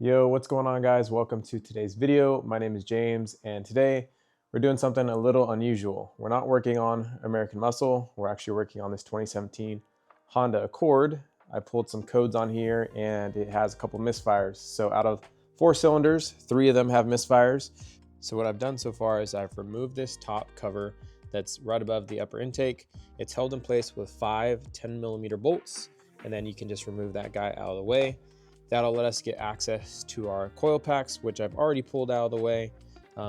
Yo, what's going on, guys? Welcome to today's video. My name is James, and today we're doing something a little unusual. We're not working on American Muscle. We're actually working on this 2017 Honda Accord. I pulled some codes on here, and it has a couple misfires. So out of 4 cylinders, 3 of them have misfires. So what I've done so far is I've removed this top cover that's right above the upper intake. It's held in place with 5 10mm bolts, and then you can just remove that guy out of the way. That'll let us get access to our coil packs, which I've already pulled out of the way.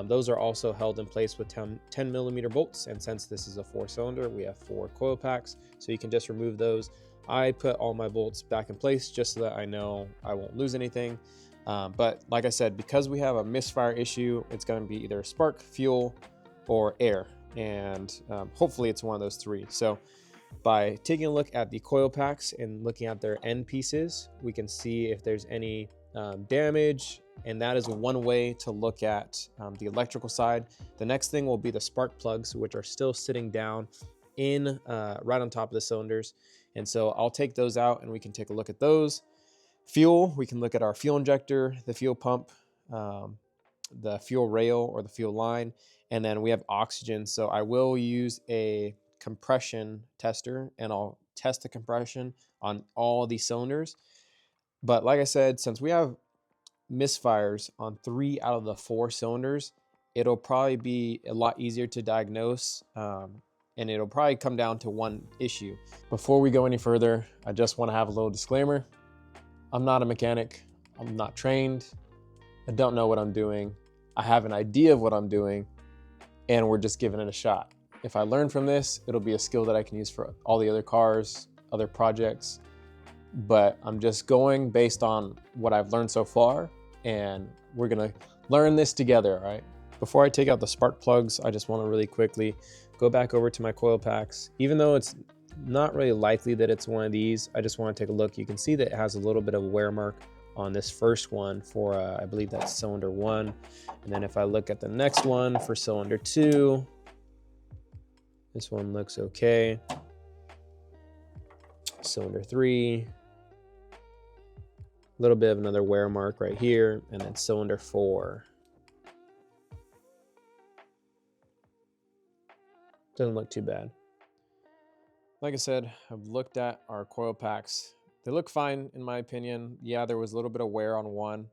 Those are also held in place with 10mm bolts, and since this is a 4-cylinder, we have 4 coil packs, so you can just remove those. I put all my bolts back in place just so that I know I won't lose anything. But like I said, because we have a misfire issue, it's going to be either spark, fuel, or air, and hopefully it's one of those 3. So by taking a look at the coil packs and looking at their end pieces, we can see if there's any damage, and that is one way to look at the electrical side. The next thing will be the spark plugs, which are still sitting down in right on top of the cylinders, and so I'll take those out and we can take a look at those. Fuel, we can look at our fuel injector, the fuel pump, the fuel rail or the fuel line, and then we have oxygen. So I will use a compression tester and I'll test the compression on all these cylinders. But like I said, since we have misfires on 3 out of the 4 cylinders, it'll probably be a lot easier to diagnose, and it'll probably come down to one issue. Before we go any further, I just want to have a little disclaimer. I'm not a mechanic. I'm not trained. I don't know what I'm doing. I have an idea of what I'm doing, and we're just giving it a shot. If I learn from this, it'll be a skill that I can use for all the other cars, other projects, but I'm just going based on what I've learned so far, and we're gonna learn this together, all right? Before I take out the spark plugs, I just wanna really quickly go back over to my coil packs. Even though it's not really likely that it's one of these, I just wanna take a look. You can see that it has a little bit of a wear mark on this first one for, I believe that's cylinder 1. And then if I look at the next one for cylinder 2, this one looks okay. Cylinder 3, a little bit of another wear mark right here, and then cylinder 4. Doesn't look too bad. Like I said, I've looked at our coil packs. They look fine in my opinion. Yeah, there was a little bit of wear on one,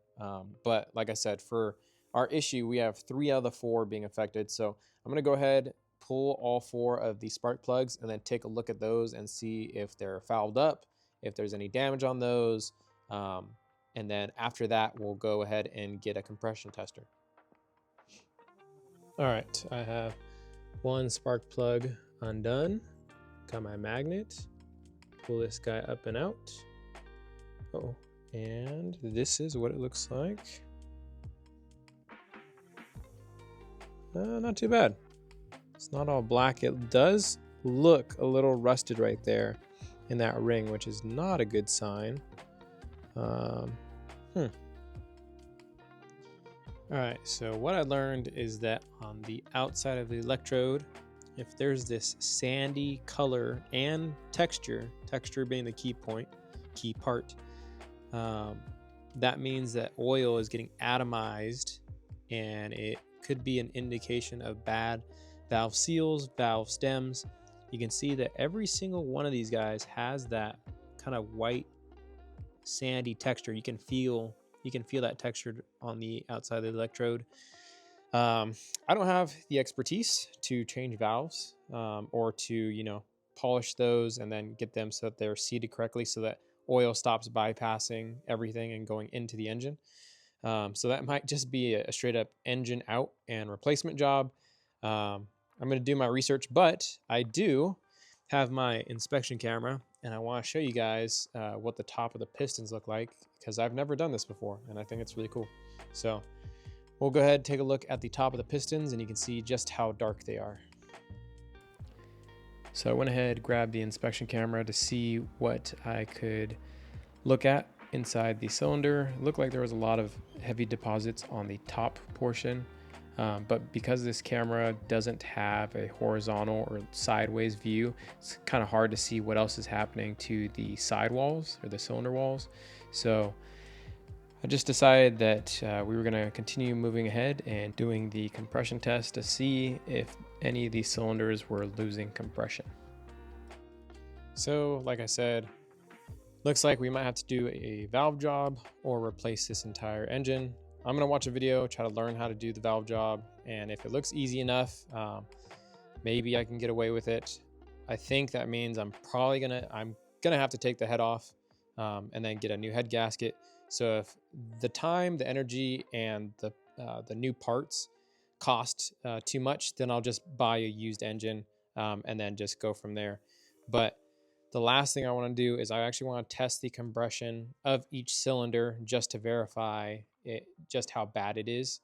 but like I said, for our issue, we have 3 out of the 4 being affected. So I'm gonna go ahead, pull all 4 of the spark plugs, and then take a look at those and see if they're fouled up, if there's any damage on those. And then after that, we'll go ahead and get a compression tester. All right, I have one spark plug undone. Got my magnet. Pull this guy up and out. Oh, and this is what it looks like. Not too bad. It's not all black. It does look a little rusted right there in that ring, which is not a good sign. All right, so what I learned is that on the outside of the electrode, if there's this sandy color and texture being the key part, that means that oil is getting atomized, and it could be an indication of bad valve seals, valve stems. You can see that every single one of these guys has that kind of white sandy texture. You can feel that texture on the outside of the electrode. I don't have the expertise to change valves, or to polish those and then get them so that they're seated correctly so that oil stops bypassing everything and going into the engine. So that might just be a straight up engine out and replacement job. I'm going to do my research, but I do have my inspection camera, and I want to show you guys what the top of the pistons look like, because I've never done this before and I think it's really cool. So we'll go ahead and take a look at the top of the pistons, and you can see just how dark they are. So I went ahead, grabbed the inspection camera to see what I could look at inside the cylinder. It looked like there was a lot of heavy deposits on the top portion. But because this camera doesn't have a horizontal or sideways view, it's kind of hard to see what else is happening to the sidewalls or the cylinder walls. So I just decided that we were going to continue moving ahead and doing the compression test to see if any of these cylinders were losing compression. So, like I said, looks like we might have to do a valve job or replace this entire engine. I'm gonna watch a video, try to learn how to do the valve job, and if it looks easy enough, maybe I can get away with it. I think that means I'm gonna have to take the head off and then get a new head gasket. So if the time, the energy, and the new parts cost too much, then I'll just buy a used engine and then just go from there. But the last thing I want to do is I actually want to test the compression of each cylinder just to verify just how bad it is.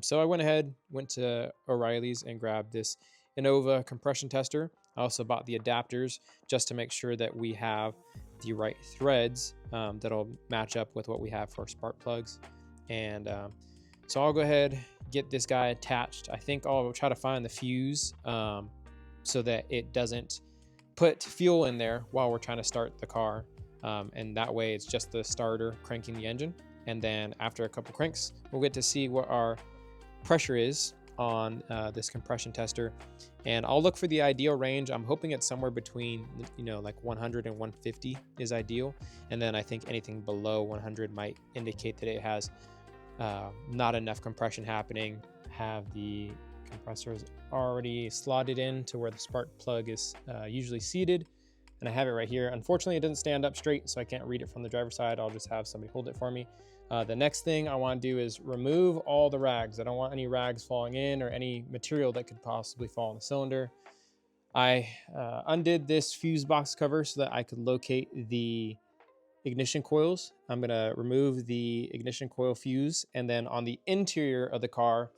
So I went to O'Reilly's and grabbed this Innova compression tester. I also bought the adapters just to make sure that we have the right threads that'll match up with what we have for spark plugs. And so I'll go ahead, get this guy attached. I think I'll try to find the fuse so that it doesn't put fuel in there while we're trying to start the car. And that way it's just the starter cranking the engine. And then after a couple cranks, we'll get to see what our pressure is on this compression tester. And I'll look for the ideal range. I'm hoping it's somewhere between, like 100 and 150 is ideal. And then I think anything below 100 might indicate that it has not enough compression happening, have the compressors already slotted in to where the spark plug is usually seated. And I have it right here. Unfortunately, it doesn't stand up straight, so I can't read it from the driver's side. I'll just have somebody hold it for me. The next thing I want to do is remove all the rags. I don't want any rags falling in or any material that could possibly fall in the cylinder. I undid this fuse box cover so that I could locate the ignition coils. I'm going to remove the ignition coil fuse, and then on the interior of the car,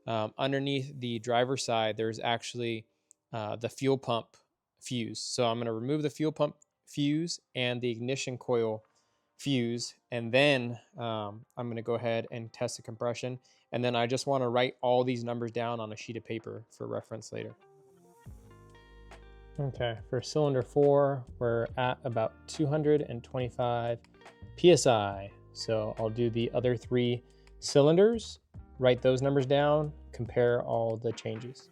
underneath the driver's side, there's actually the fuel pump fuse. So I'm going to remove the fuel pump fuse and the ignition coil fuse, and then I'm going to go ahead and test the compression. And then I just want to write all these numbers down on a sheet of paper for reference later. Okay, for cylinder 4, we're at about 225 PSI. So I'll do the other 3 cylinders, write those numbers down, compare all the changes.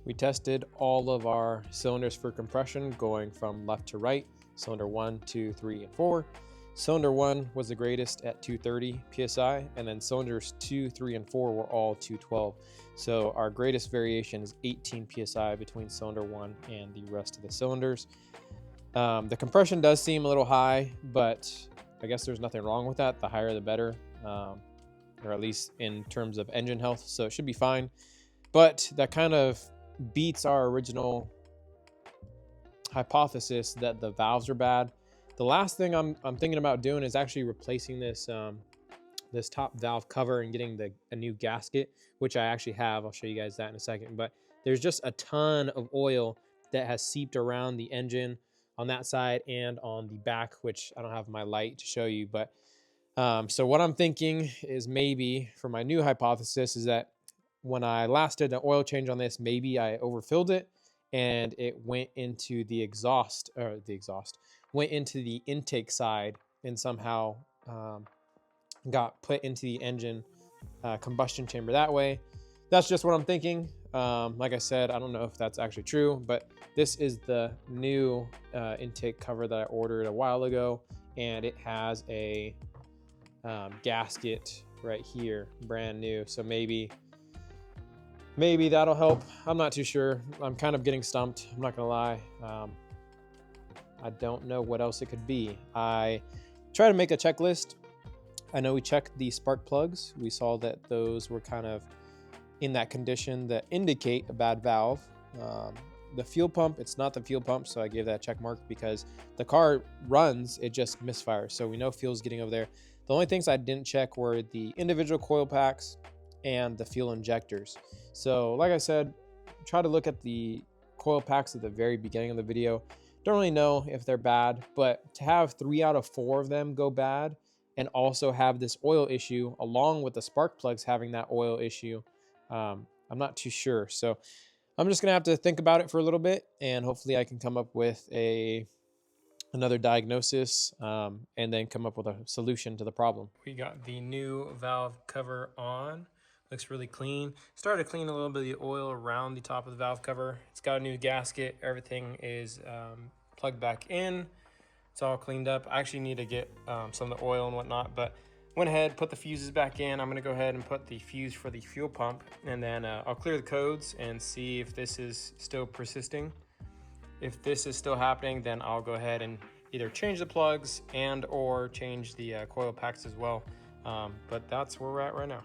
We tested all of our cylinders for compression going from left to right, cylinder 1, 2, 3, and 4. Cylinder 1 was the greatest at 230 PSI, and then cylinders 2, 3, and 4 were all 212. So our greatest variation is 18 PSI between cylinder 1 and the rest of the cylinders. The compression does seem a little high, but I guess there's nothing wrong with that. The higher the better, or at least in terms of engine health, so it should be fine. But that kind of beats our original hypothesis that the valves are bad. The last thing I'm thinking about doing is actually replacing this this top valve cover and getting a new gasket, which I actually have. I'll show you guys that in a second. But there's just a ton of oil that has seeped around the engine on that side and on the back, which I don't have my light to show you. But so what I'm thinking is, maybe for my new hypothesis, is that when I last did an oil change on this, maybe I overfilled it and it went into the went into the intake side and somehow got put into the engine combustion chamber that way. That's just what I'm thinking. Like I said, I don't know if that's actually true, but this is the new intake cover that I ordered a while ago, and it has a gasket right here, brand new. So maybe that'll help. I'm not too sure. I'm kind of getting stumped, I'm not gonna lie. I don't know what else it could be. I try to make a checklist. I know we checked the spark plugs. We saw that those were kind of in that condition that indicate a bad valve. The fuel pump, it's not the fuel pump, so I gave that a check mark because the car runs, it just misfires. So we know fuel's getting over there. The only things I didn't check were the individual coil packs and the fuel injectors. So like I said, try to look at the coil packs at the very beginning of the video. Don't really know if they're bad, but to have 3 out of 4 of them go bad and also have this oil issue along with the spark plugs having that oil issue, I'm not too sure. So I'm just gonna have to think about it for a little bit, and hopefully I can come up with a another diagnosis, and then come up with a solution to the problem. We got the new valve cover on. Looks really clean. Started to clean a little bit of the oil around the top of the valve cover. It's got a new gasket. Everything is plugged back in. It's all cleaned up. I actually need to get some of the oil and whatnot, but went ahead, put the fuses back in. I'm gonna go ahead and put the fuse for the fuel pump, and then I'll clear the codes and see if this is still persisting. If this is still happening, then I'll go ahead and either change the plugs and or change the coil packs as well. But that's where we're at right now.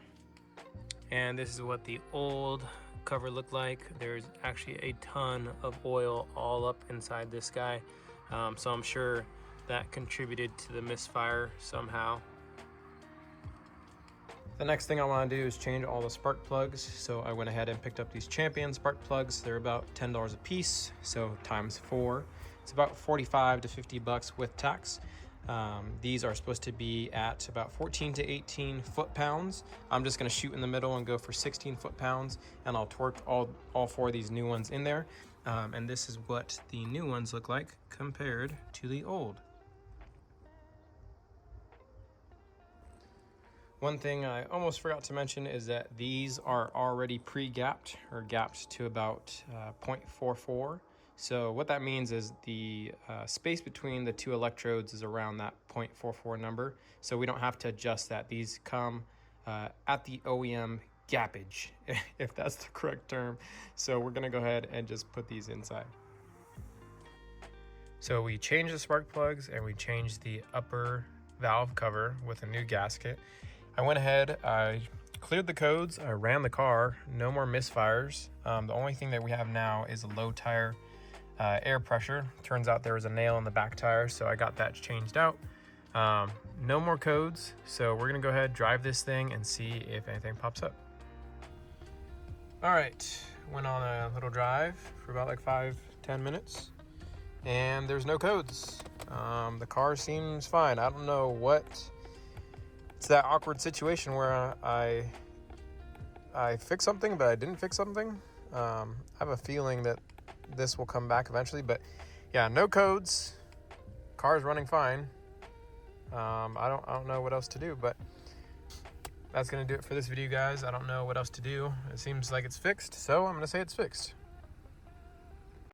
And this is what the old cover looked like. There's actually a ton of oil all up inside this guy. So I'm sure that contributed to the misfire somehow. The next thing I want to do is change all the spark plugs. So I went ahead and picked up these Champion spark plugs. They're about $10 a piece, so times 4. It's about 45 to 50 bucks with tax. These are supposed to be at about 14 to 18 foot-pounds. I'm just gonna shoot in the middle and go for 16 foot-pounds, and I'll torque all 4 of these new ones in there. And this is what the new ones look like compared to the old. One thing I almost forgot to mention is that these are already pre-gapped or gapped to about 0.44. So what that means is the space between the 2 electrodes is around that 0.44 number. So we don't have to adjust that. These come at the OEM gappage, if that's the correct term. So we're gonna go ahead and just put these inside. So we changed the spark plugs and we changed the upper valve cover with a new gasket. I went ahead, I cleared the codes, I ran the car, no more misfires. The only thing that we have now is a low tire air pressure. Turns out there was a nail in the back tire, so I got that changed out. No more codes, so we're gonna go ahead, drive this thing and see if anything pops up. All right, went on a little drive for about like 5-10 minutes, and there's no codes. The car seems fine. I don't know what. It's that awkward situation where I fixed something, but I didn't fix something. I have a feeling that this will come back eventually, but yeah, no codes. Car's running fine. I don't know what else to do, but that's gonna do it for this video, guys. I don't know what else to do. It seems like it's fixed, so I'm gonna say it's fixed.